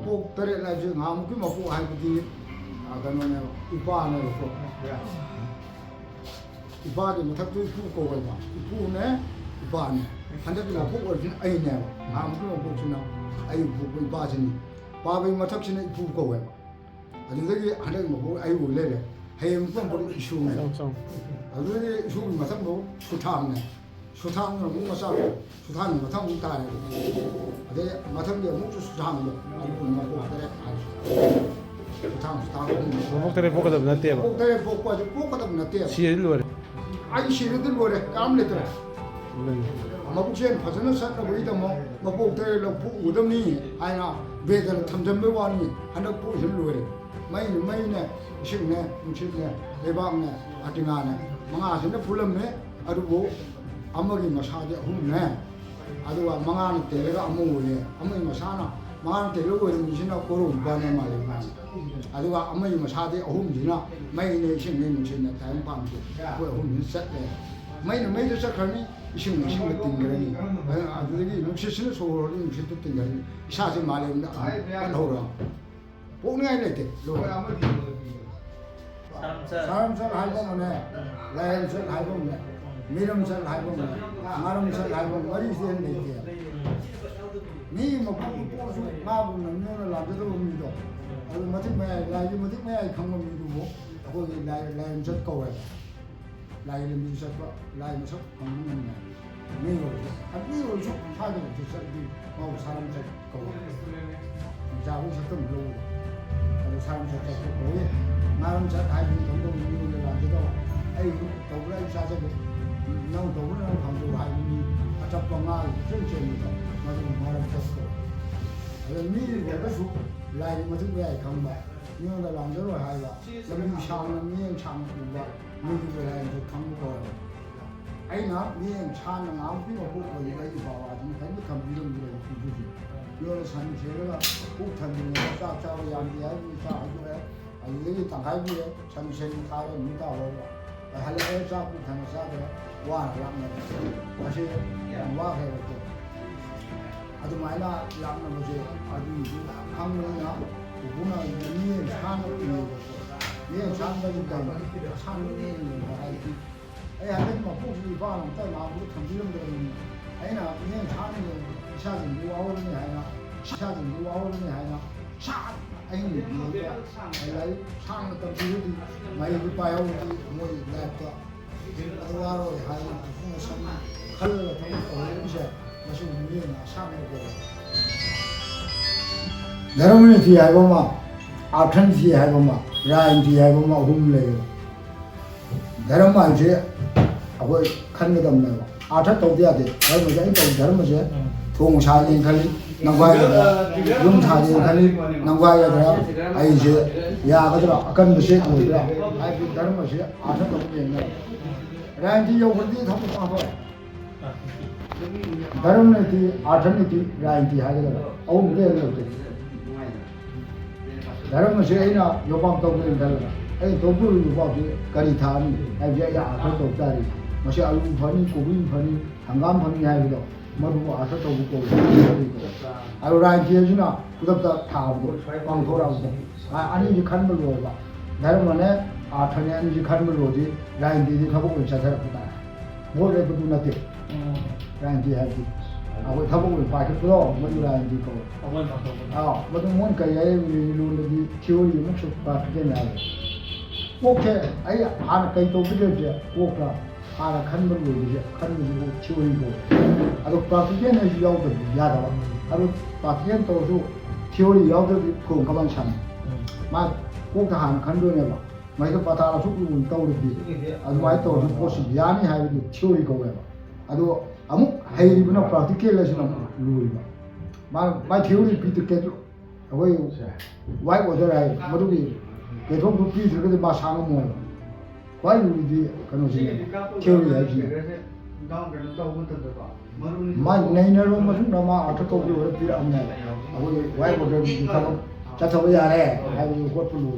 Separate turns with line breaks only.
mapok tere la je ngam ki mapok hai di agano ne ipa ne ko ipa de mathak tu pu ko ba pu ne ipa ne handa ki mapok or jin ai ne ngam ki mapok chuna ai pu ko ipa jin pa bai mathak chine pu ko ba adu de handa ki mapok ai wo le le hai mu pon bo issue ne adu de issue mathak bo suthang ne 수상은 뭔가 싸고 수상은 뭐 상품 따래. 근데 마찬가지 목주 수상은 아니고 뭐 그래. 수상.
목들에 보고도 못해요.
목들에 보고도 못해요.
시일로 그래.
아니 시일들 뭐래? 까물랬더라. 마복시엔 파전을 쌓다 보이다 뭐 목들에 우덤니 아니나 외전 탐점배 와니 하나 보실로 그래. 마이네 식네 무식네 대박네 아ting아네 망아신데 불렀네 아두고 아무리 마사지 없네. 아두가 망하는 때가 아무리 아무리 마사나 망하는 때로 이런 미신나 고로 반에 말이야. 아두가 아무리 마사지 없지나 매일 신경 미신나 다음 밤에 그 없는 셋에 매일 셋하니 신경 띵거니. 아두기 녹시신 소를 미신도 띵거니. 사지 말입니다. 안호라. 보는 게 돼. 사람들 할거네. 라인설 할거네. 미름설 할거네. 마름설 할거네. 머리 쓰는 얘기야. 니뭐 보수 마부는 너는 라도 옵니다. 아주 멋진 매 라이 멋진 매 강범이고 뭐 거기 라인설 거야. 라이를 미쳤고 라인설 강범은 미로. 미로 좀 하게 됐어. 뭐 사람들 거. 자고 싶던 거. 사람들 거기 마름설 할거네. 동동 미로를 라도 아이고 더블 사자고 너무 더블을 강조 하니 아잡방아 전체입니다. 맞아 말을 쳤어. 미리 내가서 라이 무슨 왜 강바. 이거가 랑저로 하이가. 여기 샤는 미행 참 누가 미리 라이도 강고. 아이나 미행 차는 아무도 없고 이거 봐와. 근데 감비는 그래 부부지. 이거는 산 제가 꼭 탄는 거 짝짝이 양디야 이사 하고요. 여기 당하기에 잠시 가려 미다 와. 할래 잡고 가는 사람들 와 라면 다시 와 해요 또 아주 많이 라면 뭐지 아주 한국이나 문화 미엔 산을 이루고 미엔 산까지가 산을 하기 에 하여튼 뭐 혹시 봐는 또 나무도 탐지름되는 아니나 미엔 산은 샤진 누아오르니 하나 샤진 누아오르니 하나 샤 anh người lấy sang tập đi mấy cái bài ông thì ngồi đẹp quá qua rồi hay không xong khăn là không có cái gì mà xong như là sang rồi 여러분이 뒤에 해보면 앞선 뒤에 해보면 라인 뒤에 해보면 홈래요 여러분 알지? 하고 큰 것도 없네요 앞선 또 돼야 돼 여러분 이제 또 여러분 이제 동사진 칼리 남과야 용사진 칼리 남과야 아이 이제 야 그들아 아까 무슨 뭐더라 아이 그 다른 것이 앞선 또 있네 라인 뒤에 오는데 다 못 봐 다른 데 앞선 뒤 라인 뒤에 하게 되라 어우 그래 다른 것이 아니라 요방 도구를 달라. 이 도구를 요방이 가리타니, 아이제 아서 도다리. 뭐시 알루 파니, 고기 파니, 한감 파니 하기도. 뭐도 아서 도구 도구. 아유 라이지나 그것도 다 하고 빵 돌아오고. 아니 이제 간물로 봐. 다른 거네 아타냐 이제 간물로 오지. 라인들이 가보고 있잖아. 뭘 해도 나대. 라인지 하지. 아고 타보고 바뀌었어. 뭐라 인지 거. 아, 뭐든 뭔가 예루는데 티오리 목소 바뀌게 나요. 오케이. 아이 하나 cây 또 그러지. 오까 하나 칸 걸고 이제 칸 걸고 티오리고. 아도 바뀌게 내 요도 야다. 아도 바뀌게 또도 티오리 요도 그 가만 참. 막 오까 하나 칸 걸네 봐. 마이도 바타라 속고 떠오르지. 아도 마이 또 보시 야니 하고 티오리 거고 봐. 아도 amuk hay bina practical lesson rule ma theory pi to ke away why was there madu bi ke thong bu pi thre ma sang mo why you di kanu si theory hai ji ma nei na ro ma thung ma atha ko bi pi am na away why was there bi ka cha thaw ya le hai bi ko pu lu